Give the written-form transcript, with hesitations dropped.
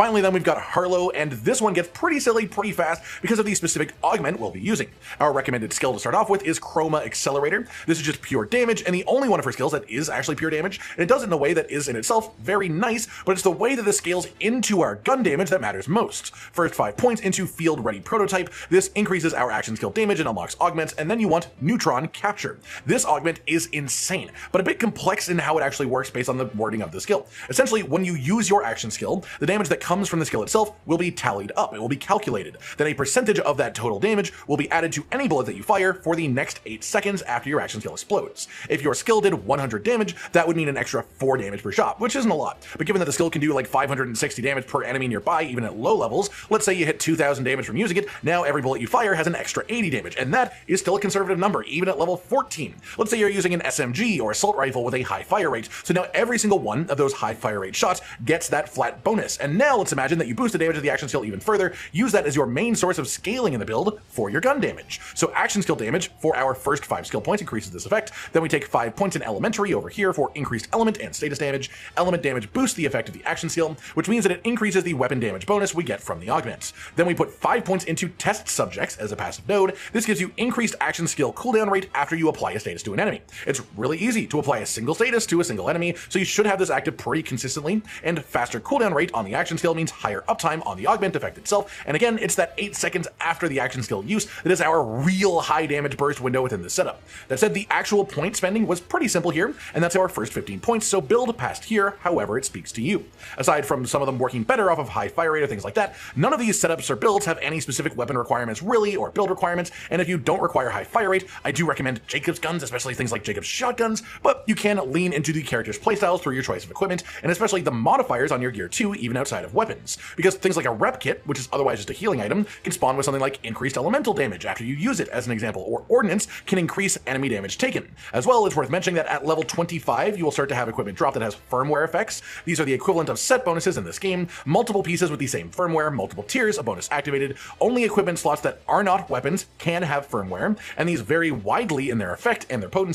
Finally then we've got Harlowe, and this one gets pretty silly pretty fast because of the specific augment we'll be using. Our recommended skill to start off with is Chroma Accelerator. This is just pure damage, and the only one of her skills that is actually pure damage, and it does it in a way that is in itself very nice, but it's the way that this scales into our gun damage that matters most. First 5 points into Field Ready Prototype. This increases our action skill damage and unlocks augments, and then you want Neutron Capture. This augment is insane, but a bit complex in how it actually works based on the wording of the skill. Essentially, when you use your action skill, the damage that comes from the skill itself will be tallied up, it will be calculated. Then a percentage of that total damage will be added to any bullet that you fire for the next 8 seconds after your action skill explodes. If your skill did 100 damage, that would mean an extra 4 damage per shot, which isn't a lot. But given that the skill can do like 560 damage per enemy nearby, even at low levels, let's say you hit 2,000 damage from using it, now every bullet you fire has an extra 80 damage, and that is still a conservative number, even at level 14. Let's say you're using an SMG or assault rifle with a high fire rate, so now every single one of those high fire rate shots gets that flat bonus. And now let's imagine that you boost the damage of the action skill even further, use that as your main source of scaling in the build for your gun damage. So action skill damage for our first 5 skill points increases this effect, then we take 5 points in elementary over here for increased element and status damage. Element damage boosts the effect of the action skill, which means that it increases the weapon damage bonus we get from the augment. Then we put 5 points into test subjects as a passive node. This gives you increased action skill cooldown rate after you apply a status to an enemy. It's really easy to apply a single status to a single enemy, so you should have this active pretty consistently, and faster cooldown rate on the action skill means higher uptime on the augment effect itself, and again, it's that 8 seconds after the action skill use that is our real high damage burst window within the setup. That said, the actual point spending was pretty simple here, and that's our first 15 points, so build past here however it speaks to you. Aside from some of them working better off of high fire rate or things like that, none of these setups or builds have any specific weapon requirements really, or build requirements, and if you don't require high fire rate, I do recommend Jacob's guns, especially things like Jacob's shotguns, but you can lean into the character's playstyles through your choice of equipment, and especially the modifiers on your gear too, even outside of weapons. Because things like a rep kit, which is otherwise just a healing item, can spawn with something like increased elemental damage after you use it, as an example, or ordnance can increase enemy damage taken. As well, it's worth mentioning that at level 25, you will start to have equipment drop that has firmware effects. These are the equivalent of set bonuses in this game, multiple pieces with the same firmware, multiple tiers, a bonus activated. Only equipment slots that are not weapons can have firmware, and these vary widely in their effect and their potency.